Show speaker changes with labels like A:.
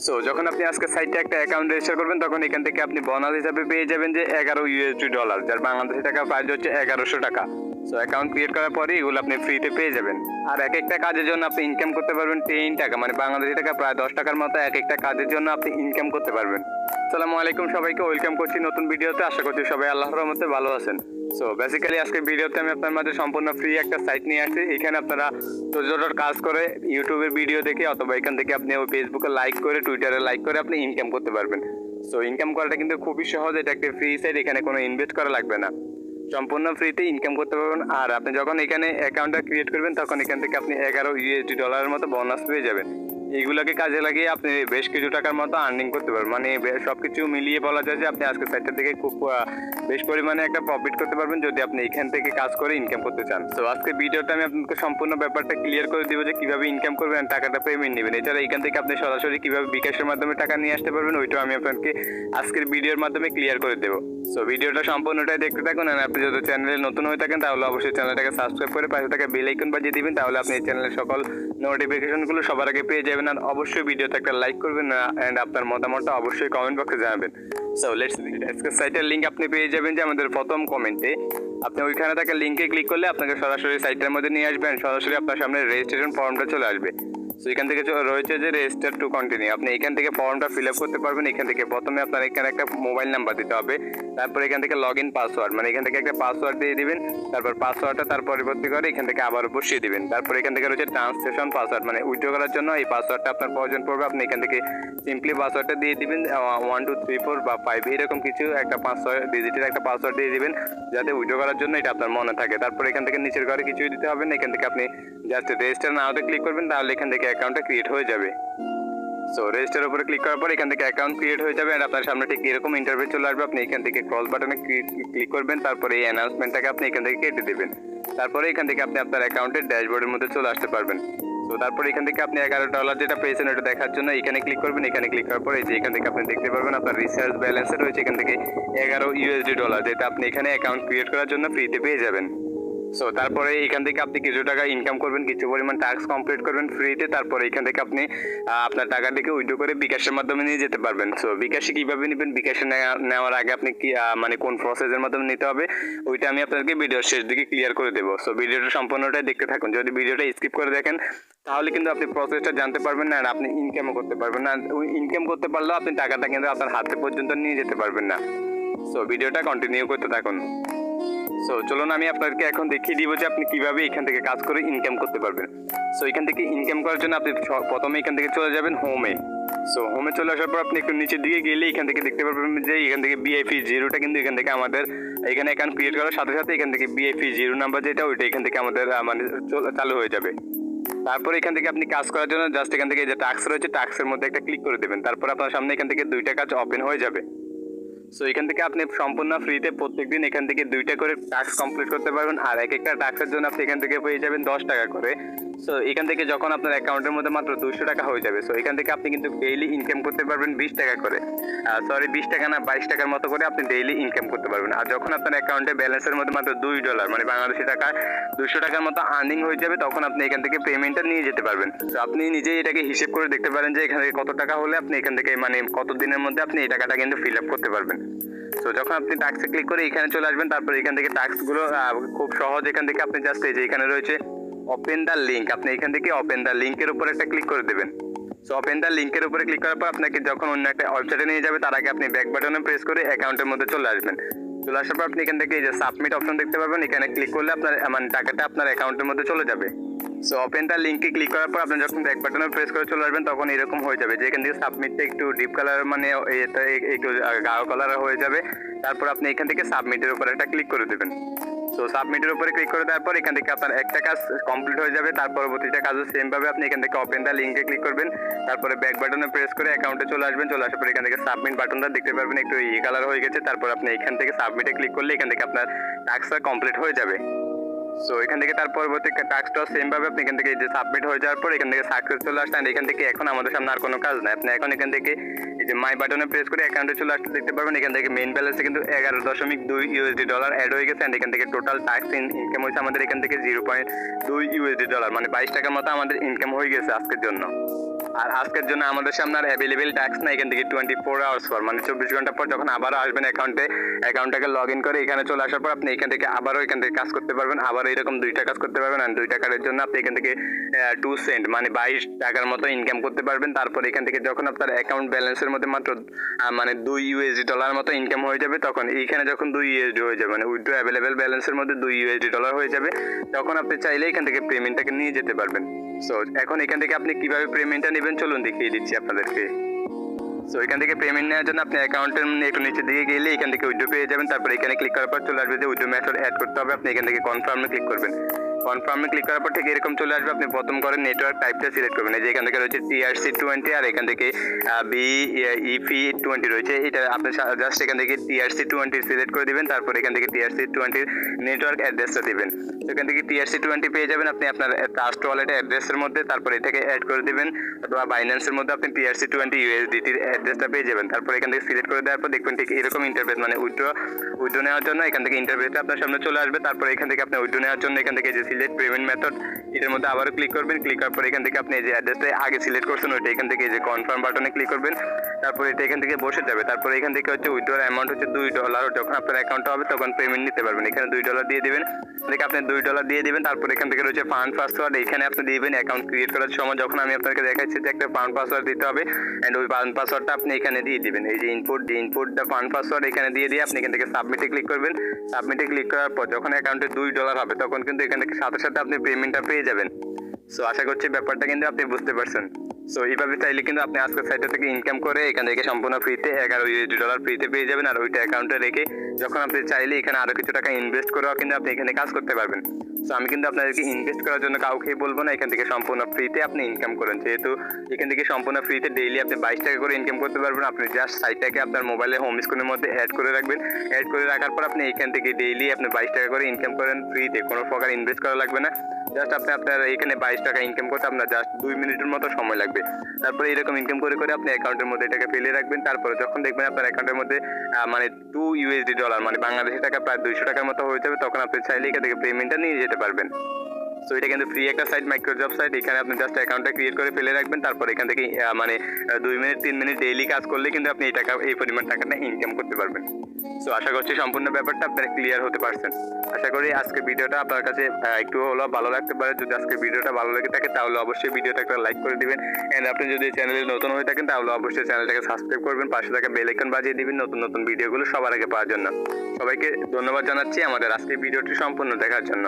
A: So যখন আপনি আজকে সাইটে একটা অ্যাকাউন্ট রেজিস্টার করবেন তখন এখান থেকে আপনি বোনাস হিসাবে পেয়ে যাবেন যে $11 যার বাংলাদেশি টাকা প্রাইস হচ্ছে 1100 টাকা। সো অ্যাকাউন্ট ক্রিয়েট করার পরে এগুলো আপনি ফ্রিতে পেয়ে যাবেন। আর এক একটা কাজের জন্য আপনি ইনকাম করতে পারবেন 10 টাকা, মানে বাংলাদেশি টাকা প্রায় 10 টাকার মতো এক একটা কাজের জন্য আপনি ইনকাম করতে পারবেন। আসসালামু আলাইকুম, সবাইকে ওয়েলকাম করছি নতুন ভিডিওতে। আশা করছি সবাই আল্লাহর রহমতে ভালো আছেন। সো বেসিক্যালি আজকে ভিডিওতে আমি আপনার মাঝে সম্পূর্ণ ফ্রি একটা সাইট নিয়ে আসছি। এখানে আপনারা ছোট কাজ করে ইউটিউবের ভিডিও দেখে অথবা এখান থেকে আপনি ফেসবুকে লাইক করে, টুইটারে লাইক করে আপনি ইনকাম করতে পারবেন। সো ইনকাম করাটা কিন্তু খুবই সহজ। এটা একটা ফ্রি সাইট, এখানে কোনো ইনভেস্ট করা লাগবে না, সম্পূর্ণ ফ্রিতে ইনকাম করতে পারবেন। আর আপনি যখন এখানে অ্যাকাউন্টটা ক্রিয়েট করবেন তখন এখান থেকে আপনি $11 মতো বোনাস পেয়ে যাবেন। এইগুলোকে কাজে লাগিয়ে আপনি বেশ কিছু টাকার মতো আর্নিং করতে পারবেন। মানে সবকিছু মিলিয়ে বলা যায় যে আপনি আজকে সাইটটা থেকে খুব বেশ পরিমাণে একটা প্রফিট করতে পারবেন যদি আপনি এখান থেকে কাজ করে ইনকাম করতে চান। তো আজকে ভিডিওটা আমি আপনাকে সম্পূর্ণ ব্যাপারটা ক্লিয়ার করে দিব যে কিভাবে ইনকাম করবেন, টাকাটা পেমেন্ট নেবেন। এছাড়া এখান থেকে আপনি সরাসরি কিভাবে বিকাশের মাধ্যমে টাকা নিয়ে আসতে পারবেন ওইটাও আমি আপনাকে আজকের ভিডিওর মাধ্যমে ক্লিয়ার করে দেবো। সো ভিডিওটা সম্পূর্ণটাই দেখতে থাকুন। আর আপনি যদি চ্যানেলে নতুন হয়ে থাকেন তাহলে অবশ্যই চ্যানেলটাকে সাবস্ক্রাইব করে পাশে থাকা বেল আইকন বাজিয়ে দিবেন, তাহলে আপনি এই চ্যানেলের সকল নোটিফিকেশনগুলো সবার আগে পেয়ে যাবেন। আর অবশ্যই ভিডিওতে একটা লাইক করবেন এন্ড আপনার মতামতটা অবশ্যই কমেন্ট বক্সে জানাবেন। সো লেটস আজকের সাইটের লিংক আপনি পেয়ে যাবেন যে আমাদের প্রথম কমেন্টে। আপনি ওইখানে থাকা লিঙ্কে ক্লিক করলে আপনাকে সরাসরি সাইটের মধ্যে নিয়ে আসবেন, সরাসরি আপনার সামনে রেজিস্ট্রেশন ফর্মটা চলে আসবে। সো এখান থেকে রয়েছে যে রেজিস্টার টু কন্টিনিউ, আপনি এখান থেকে ফর্মটা ফিল আপ করতে পারবেন। এখান থেকে প্রথমে আপনার এখানে একটা মোবাইল নাম্বার দিতে হবে, তারপর এখান থেকে লগ ইন পাসওয়ার্ড, মানে এখান থেকে একটা পাসওয়ার্ড দিয়ে দিবেন। তারপর পাসওয়ার্ডটা তার পরিবর্তী করে এখান থেকে আবার বসিয়ে দিবেন। তারপর এখান থেকে রয়েছে ট্রান্সলেশন পাসওয়ার্ড, মানে উইথড্র করার জন্য এই পাসওয়ার্ডটা আপনার প্রয়োজন পড়বে। আপনি এখান থেকে সিম্পলি পাসওয়ার্ডটা দিয়ে দিবেন 1 2 3 4 বা 5 এরকম কিছু একটা 5 ডিজিটের একটা পাসওয়ার্ড দিয়ে দিবেন যাতে উইথড্র করার জন্য এটা আপনার মনে থাকে। তারপর এখান থেকে নিচের ঘরে কিছুই দিতে হবে না, এখান থেকে আপনি জাস্ট রেজিস্টার নাওতে ক্লিক করবেন, তাহলে এখান থেকে অ্যাকাউন্টটা ক্রিয়েট হয়ে যাবে। সো রেজিস্টার উপরে ক্লিক করার পর এখান থেকে অ্যাকাউন্ট ক্রিয়েট হয়ে যাবে। আর আপনার সামনে ঠিক এরকম ইন্টারভিউ চলে আসবে। আপনি এখান থেকে ক্রস বাটনে ক্লিক করবেন, তারপরে এই অ্যানাউন্সমেন্টটাকে আপনি এখান থেকে কেটে দেবেন। তারপরে এখান থেকে আপনি আপনার অ্যাকাউন্টের ড্যাশবোর্ডের মধ্যে চলে আসতে পারবেন। তো তারপরে এখান থেকে আপনি $11 যেটা পেয়েছেন ওটা দেখার জন্য এখানে ক্লিক করবেন। এখানে ক্লিক করার পরে যে এখান থেকে আপনি দেখতে পারবেন আপনার রিসার্চ ব্যালেন্সে রয়েছে এখান থেকে $11 যেটা আপনি এখানে অ্যাকাউন্ট ক্রিয়েট করার জন্য ফ্রিতে পেয়ে যাবেন। সো তারপরে এখান থেকে আপনি কিছু টাকা ইনকাম করবেন, কিছু পরিমাণ টাস্ক কমপ্লিট করবেন ফ্রিতে। তারপরে এখান থেকে আপনি আপনার টাকাটিকে উইথড্র করে বিকাশের মাধ্যমে নিয়ে যেতে পারবেন। সো বিকাশে কীভাবে নেবেন, বিকাশে নেওয়ার আগে আপনি কি মানে কোন প্রসেসের মাধ্যমে নিতে হবে ওইটা আমি আপনাকে ভিডিওর শেষ দিকে ক্লিয়ার করে দেবো। সো ভিডিওটা সম্পূর্ণটাই দেখতে থাকুন। যদি ভিডিওটা স্কিপ করে দেখেন তাহলে কিন্তু আপনি প্রসেসটা জানতে পারবেন না, আর আপনি ইনকামও করতে পারবেন না। ইনকাম করতে পারলেও আপনি টাকাটা কিন্তু আপনার হাতে পর্যন্ত নিয়ে যেতে পারবেন না। সো ভিডিওটা কন্টিনিউ করতে থাকুন। সো চলুন আমি আপনাদেরকে এখন দেখিয়ে দিব যে আপনি কিভাবে এখান থেকে কাজ করে ইনকাম করতে পারবেন। সো এখান থেকে ইনকাম করার জন্য আপনি প্রথমে এখান থেকে চলে যাবেন হোমে। সো হোমে চলে আসার পর আপনি একটু নিচের দিকে গেলে এখান থেকে দেখতে পারবেন যে এখান থেকে বিআইপি জিরোটা কিন্তু এখান থেকে আমাদের এখানে অ্যাকাউন্ট ক্রিয়েট করার সাথে সাথে এখান থেকে বিআইপি জিরো নাম্বার যেটা ওইটা এখান থেকে আমাদের মানে চালু হয়ে যাবে। তারপরে এখান থেকে আপনি কাজ করার জন্য জাস্ট এখান থেকে যে টাস্ক রয়েছে টাস্কের মধ্যে একটা ক্লিক করে দেবেন। তারপর আপনার সামনে এখান থেকে 2টা কাজ ওপেন হয়ে যাবে। সো এখান থেকে আপনি সম্পূর্ণ ফ্রিতে প্রত্যেকদিন এখান থেকে 2টা করে টাস্ক কমপ্লিট করতে পারবেন। আর এক একটা টাস্কের জন্য আপনি এখান থেকে পেয়ে যাবেন 10 টাকা করে। সো এখান থেকে যখন আপনার অ্যাকাউন্টের মধ্যে মাত্র 200 টাকা হয়ে যাবে, সো এখান থেকে আপনি কিন্তু ডেইলি ইনকাম করতে পারবেন 20 টাকা করে। 20 টাকা না 22 টাকার মতো করে আপনি ডেইলি ইনকাম করতে পারবেন। আর যখন আপনার অ্যাকাউন্টে ব্যালেন্সের মধ্যে মাত্র $2 মানে বাংলাদেশি টাকায় 200 টাকার মতো আর্নিং হয়ে যাবে, তখন আপনি এখান থেকে পেমেন্টটা নিয়ে যেতে পারবেন। তো আপনি নিজেই এটাকে হিসেব করে দেখতে পারেন যে এখান থেকে কত টাকা হলে আপনি এখান থেকে মানে কত দিনের মধ্যে আপনি এই টাকাটা কিন্তু ফিল আপ করতে পারবেন। সো যখন আপনি টাস্কে ক্লিক করে এখানে চলে আসবেন, তারপর এখান থেকে টাস্কগুলো খুব সহজ। এখান থেকে আপনি জাস্ট এই যে এখানে রয়েছে ওপেন দ্য লিঙ্ক, আপনি এখান থেকে ওপেন দ্য লিঙ্কের উপর একটা ক্লিক করে দেবেন। সো ওপেন দ্য লিঙ্কের উপরে ক্লিক করার পর আপনাকে যখন অন্য একটা ওয়েবসাইটে নিয়ে যাবে তার আগে আপনি ব্যাক বাটনে প্রেস করে অ্যাকাউন্টের মধ্যে চলে আসবেন। চলে আসার পর আপনি এখান থেকে এই যে সাবমিট অপশন দেখতে পাবেন, এখানে ক্লিক করলে আপনার মানে টাকাটা আপনার অ্যাকাউন্টের মধ্যে চলে যাবে। সো ওপেন দ্য লিঙ্কে ক্লিক করার পর আপনি যখন ব্যাক বাটনে প্রেস করে চলে আসবেন তখন এরকম হয়ে যাবে যে এখান থেকে সাবমিটটা একটু ডিপ কালার মানে এটা একটু গাঢ় কালার হয়ে যাবে। তারপর আপনি এখান থেকে সাবমিটের উপর একটা ক্লিক করে দেবেন। সো সাবমিটের উপরে ক্লিক করে দেওয়ার পর এখান থেকে আপনার একটা কাজ কমপ্লিট হয়ে যাবে। তার পরবর্তীটা কাজও সেম ভাবে আপনি এখান থেকে ওপেন দ্য লিঙ্কে ক্লিক করবেন, তারপরে ব্যাক বাটনে প্রেস করে অ্যাকাউন্টে চলে আসবেন। চলে আসার পর এখান থেকে সাবমিট বাটনটা দেখতে পারবেন একটু কালার হয়ে গেছে। তারপর আপনি এখান থেকে সাবমিটে ক্লিক করলে এখান থেকে আপনার টাস্কটা কমপ্লিট হয়ে যাবে। সো এখান থেকে তার পরবর্তী টাস্কটাও সেম ভাবে আপনি এখান থেকে এই যে সাবমিট হয়ে যাওয়ার পর এখান থেকে সাকসেস চলে আসছে। আর এখান থেকে এখন আমাদের সামনে আর কোনো কাজ নাই। আপনি এখন এখান থেকে এই যে মাই বাটনে প্রেস করে অ্যাকাউন্টে চলে আসতে দেখতে পারবেন। এখান থেকে মেইন ব্যালেন্সে কিন্তু $11.2 অ্যাড হয়ে গেছে। এখান থেকে টোটাল টাস্ক ইনকাম হয়েছে আমাদের এখান থেকে $0.2 মানে 22 টাকার মতো আমাদের ইনকাম হয়ে গেছে আজকের জন্য। আর আজকের জন্য আমাদের সামনে আর অ্যাভেলেবেল টাস্ক না, এখান থেকে 24 আওয়ার্স পর মানে 24 ঘন্টা পর যখন আবারও আসবেন অ্যাকাউন্টটাকে লগ ইন করে এখানে চলে আসার পর আপনি এখান থেকে আবারও এখান থেকে কাজ করতে পারবেন। আবার এরকম 2টা কাজ করতে পারবেন। আর 2টা কাজের জন্য আপনি এখান থেকে 2 সেন্ট মানে 22 টাকার মতো ইনকাম করতে পারবেন। তারপর এখান থেকে যখন আপনার অ্যাকাউন্ট ব্যালেন্সের মধ্যে মাত্র মানে $2 মতো ইনকাম হয়ে যাবে, তখন এইখানে যখন $2 হয়ে যাবে মানে উইথড্র অ্যাভেলেবেল ব্যালেন্সের মধ্যে $2 হয়ে যাবে, তখন আপনি চাইলে এখান থেকে পেমেন্টটাকে নিয়ে যেতে পারবেন। সো এখন এখান থেকে আপনি কিভাবে পেমেন্টটা নেবেন চলুন দেখিয়ে দিচ্ছি আপনাদেরকে। সো এখান থেকে পেমেন্ট নেওয়ার জন্য আপনি অ্যাকাউন্টের একটু নিচে দিকে গেলে এখান থেকে উইথড্র পেয়ে যাবেন। তারপর এখানে ক্লিক করার পর চলে আসবে যে উইথড্র মেথড অ্যাড করতে হবে। আপনি এখান থেকে কনফার্মে ক্লিক করবেন। কনফার্মে ক্লিক করার পর ঠিক এরকম চলে আসবে। আপনি প্রথম করে নেটওয়ার্ক টাইপটা সিলেক্ট করবেন। এই যে এখান থেকে রয়েছে TRC20 আর এখান থেকে BEP20 রয়েছে। এটা আপনি জাস্ট এখান থেকে TRC20 সিলেক্ট করে দিবেন। তারপর এখান থেকে TRC20 নেটওয়ার্ক অ্যাড্রেসটা দিবেন। এখান থেকে TRC20 পেয়ে যাবেন আপনি আপনার ট্রাস্ট ওয়ালেট অ্যাড্রেসের মধ্যে। তারপর এটাকে অ্যাড করে দিবেন অথবা বাইন্যান্সের মধ্যে আপনি TRC20 USDTর অ্যাড্রেসটা পেয়ে যাবেন। তারপর এখান থেকে সিলেক্ট করে দেওয়ার পর দেখবেন ঠিক এরকম ইন্টারফেস মানে উইথড্র নেওয়ার জন্য এখান থেকে ইন্টারফেসটা আপনার সামনে চলে আসবে। তারপর এখান থেকে আপনি উইথড্র নেওয়ার জন্য এখান থেকে যে সিলেক্ট পেমেন্ট মেথড এটার মধ্যে আবারও ক্লিক করবেন। ক্লিক করার পর এখান থেকে আপনি যে অ্যাড্রেসটা আগে সিলেক্ট করছেন ওইটা এখান থেকে যে কনফার্ম বাটনে ক্লিক করবেন। তারপর এটা এখান থেকে বসে যাবে। তারপর এখান থেকে হচ্ছে উইথড্রর অ্যামাউন্ট হচ্ছে $2। যখন আপনার অ্যাকাউন্টে হবে তখন পেমেন্ট নিতে পারবেন। এখানে $2 দিয়ে দিবেন। দেখে আপনি $2 দিয়ে দিবেন। তারপর এখান থেকে রয়েছে ফান্ড পাসওয়ার্ড, এখানে আপনি দিবেন অ্যাকাউন্ট ক্রিয়েট করার সময় যখন আমি আপনাকে দেখাচ্ছি যে একটা ফান্ড পাসওয়ার্ড দিতে হবে এন্ড ওই ফান্ড পাসওয়ার্ডটা আপনি এখানে দিয়ে দিবেন। এই যে ইনপুট দ্য ফান্ড পাসওয়ার্ড এখানে দিয়ে আপনি এখান থেকে সাবমিটে ক্লিক করবেন। সাবমিটে ক্লিক করার পর যখন অ্যাকাউন্টে $2 হবে তখন কিন্তু এখান থেকে সাথে সাথে আপনি পেমেন্টটা পেয়ে যাবেন। সো আশা করছি ব্যাপারটা কিন্তু আপনি বুঝতে পারছেন। সো এইভাবে চাইলে কিন্তু আপনি আজকের সাইটটা থেকে ইনকাম করে এখান থেকে সম্পূর্ণ ফ্রিতে $11 ফ্রিতে পেয়ে যাবেন। আর ওইটা অ্যাকাউন্টে রেখে যখন আপনি চাইলে এখানে আরো কিছু টাকা ইনভেস্ট করেও কিন্তু আপনি এখানে কাজ করতে পারবেন। সো আমি কিন্তু আপনাদেরকে ইনভেস্ট করার জন্য কাউকেই বলবো না, এখান থেকে সম্পূর্ণ ফ্রিতে আপনি ইনকাম করেন। যেহেতু এখান থেকে সম্পূর্ণ ফ্রিতে ডেইলি আপনি 22 টাকা করে ইনকাম করতে পারবেন। আপনি জাস্ট সাইটটাকে আপনার মোবাইলে হোম স্ক্রিনের মধ্যে অ্যাড করে রাখবেন। অ্যাড করে রাখার পর আপনি এখান থেকে ডেইলি আপনি 22 টাকা করে ইনকাম করেন ফ্রিতে, কোনো প্রকার ইনভেস্ট করা লাগবে না। জাস্ট আপনি আপনার এখানে 22 টাকা ইনকাম করতে আপনার জাস্ট 2 মিনিটের মতো সময় লাগবে। তারপরে এরকম ইনকাম করে করে আপনি অ্যাকাউন্টের মধ্যে এটাকে ফেলে রাখবেন। তারপরে যখন দেখবেন আপনার অ্যাকাউন্টের মধ্যে মানে $2 মানে বাংলাদেশি টাকা প্রায় 200 টাকার মতো হয়ে যাবে, তখন আপনি চাইলে এখান থেকে পেমেন্টটা নিয়ে যেতে পারবেন। সো এটা কিন্তু ফ্রি একটা সাইট, মাইক্রো জব সাইট। এখানে আপনি জাস্ট অ্যাকাউন্টটা ক্রিয়েট করে ফেলে রাখবেন। তারপর এখান থেকে মানে 2 মিনিট 3 মিনিট ডেইলি কাজ করলে কিন্তু আপনি এই পরিমাণ টাকাটা ইনকাম করতে পারবেন। সো আশা করছি সম্পূর্ণ ব্যাপারটা আপনারা ক্লিয়ার হতে পারছেন। আশা করি আজকের ভিডিওটা আপনার কাছে একটু হলেও ভালো লাগতে পারে। যদি আজকের ভিডিওটা ভালো লেগে থাকে তাহলে অবশ্যই ভিডিওটা একটা লাইক করে দিবেন। এন্ড আপনি যদি চ্যানেলে নতুন হয়ে থাকেন তাহলে অবশ্যই চ্যানেলটাকে সাবস্ক্রাইব করবেন, পাশে থাকা বেল আইকন বাজিয়ে দিবেন নতুন নতুন ভিডিওগুলো সবার আগে পাওয়ার জন্য। সবাইকে ধন্যবাদ জানাচ্ছি আমাদের আজকের ভিডিওটি সম্পূর্ণ দেখার জন্য।